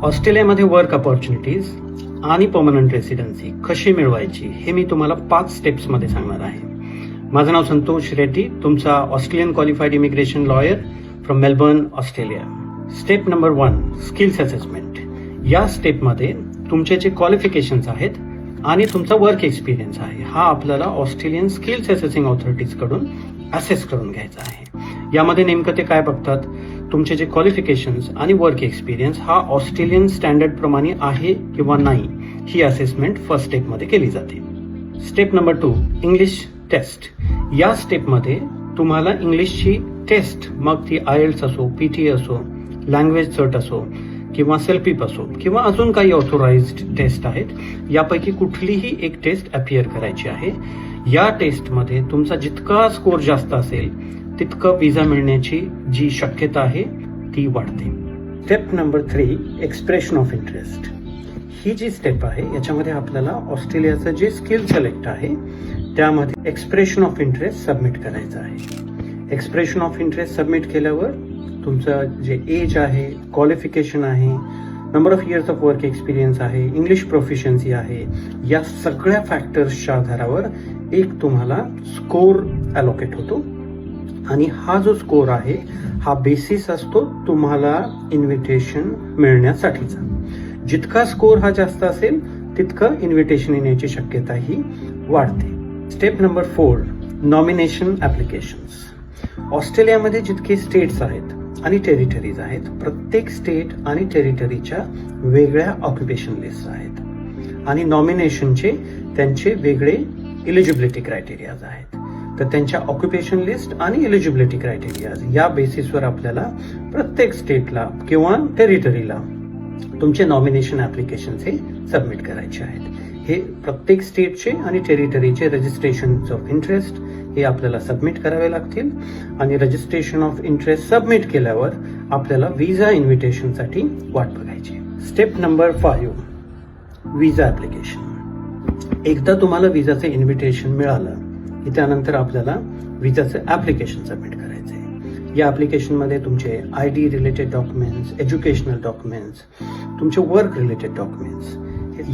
ऑस्ट्रेलियामध्ये work opportunities आणि permanent residency कशी मिळवायची हे मी तुम्हाला 5 स्टेप्समध्ये सांगणार आहे. माझं नाव संतोष रेड्डी, तुमचा Australian qualified immigration lawyer from Melbourne, Australia. Step number 1, skills assessment. या स्टेपमध्ये तुमचे जे क्वालिफिकेशन्स आहेत आणि तुमचा वर्क एक्सपिरियन्स आहे हा आपल्याला ऑस्ट्रेलियन स्किल्स असेसिंग ऑथॉरिटीज कडून असेस करून घ्यायचा आहे. यामध्ये नेमकं ते काय बघतात, तुमचे जे क्वालिफिकेशन्स आणि वर्क एक्सपिरियन्स हा ऑस्ट्रेलियन स्टँडर्ड प्रमाणे आहे किंवा नाही ही असेसमेंट फर्स्ट स्टेपमध्ये केली जाते. Step number 2, English test. या स्टेपमध्ये तुम्हाला इंग्लिशची टेस्ट, मग ती IELTS असो, PTA असो, लँग्वेज सर्ट असो किंवा सेल्फिप असो किंवा अजून काही ऑथोराइज्ड टेस्ट आहेत, यापैकी कुठलीही एक टेस्ट अपियर करायची आहे. या टेस्टमध्ये तुमचा जितका स्कोर जास्त असेल तितकं विजा मिळण्याची जी शक्यता आहे ती वाढते. Step number 3, expression of interest. ही जी स्टेप आहे याच्यामध्ये आपल्याला ऑस्ट्रेलियाचं जे स्किल सिलेक्ट आहे त्यामध्ये एक्सप्रेशन ऑफ इंटरेस्ट सबमिट करायचं आहे. एक्सप्रेशन ऑफ इंटरेस्ट सबमिट केल्यावर तुमचं जे एज आहे, क्वालिफिकेशन आहे, number of years of work experience आहे, इंग्लिश प्रोफिशियन्सी आहे, या सगळ्या फॅक्टर्सच्या आधारावर एक तुम्हाला स्कोर अलोकेट होतो आणि हा जो स्कोर आहे हा बेसिस असतो तुम्हाला इन्व्हिटेशन मिळण्यासाठीचा. जितका स्कोर हा जास्त असेल तितकं इन्व्हिटेशन येण्याची शक्यता ही वाढते. Step number 4, nomination applications. ऑस्ट्रेलियामध्ये जितके स्टेट्स आहेत आणि टेरिटरीज आहेत, प्रत्येक स्टेट आणि टेरिटरीच्या वेगळ्या ऑक्युपेशन लिस्ट आहेत आणि नॉमिनेशनचे त्यांचे वेगळे इलिजिबिलिटी क्रायटेरियाज आहेत. तर त्यांच्या ऑक्युपेशन लिस्ट आणि इलिजिबिलिटी क्रायटेरियाज या बेसिसवर आपल्याला प्रत्येक स्टेटला किंवा टेरिटरीला तुमचे नॉमिनेशन ऍप्लिकेशन्स हे सबमिट करायचे आहेत. हे प्रत्येक स्टेटचे आणि टेरिटरीचे रजिस्ट्रेशन ऑफ इंटरेस्ट हे आपल्याला सबमिट करावे लागतील आणि रजिस्ट्रेशन ऑफ इंटरेस्ट सबमिट केल्यावर आपल्याला विजा इन्व्हिटेशनसाठी वाट बघायची. स्टेप नंबर 5, विजा ऍप्लिकेशन. एकदा तुम्हाला विजाचं इन्व्हिटेशन मिळालं की त्यानंतर आपल्याला विजाचं ऍप्लिकेशन सबमिट करायचं आहे. या ऍप्लिकेशनमध्ये तुमचे ID related documents, educational documents, तुमचे वर्क रिलेटेड डॉक्युमेंट्स,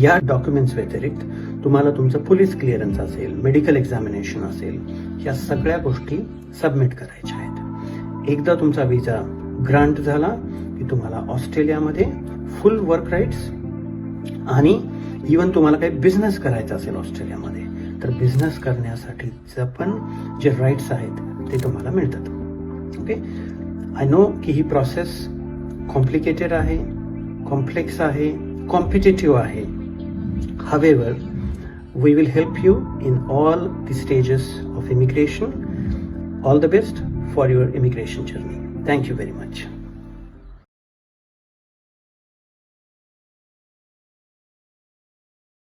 या डॉक्युमेंट्स व्यतिरिक्त तुम्हाला तुमचं पोलीस क्लिअरन्स असेल, मेडिकल एक्झामिनेशन असेल, या सगळ्या गोष्टी सबमिट करायच्या आहेत. एकदा तुमचा विजा ग्रांट झाला की तुम्हाला ऑस्ट्रेलियामध्ये फुल वर्क राईट्स आणि इव्हन तुम्हाला काही बिझनेस करायचा असेल ऑस्ट्रेलियामध्ये तर बिझनेस करण्यासाठीचं पण जे राईट्स आहेत ते तुम्हाला मिळतात. ओके, आय नो की ही प्रोसेस कॉम्प्लिकेटेड आहे, कॉम्प्लेक्स आहे, कॉम्पिटेटिव्ह आहे. However, we will help you in all the stages of immigration. All the best for your immigration journey. Thank you very much.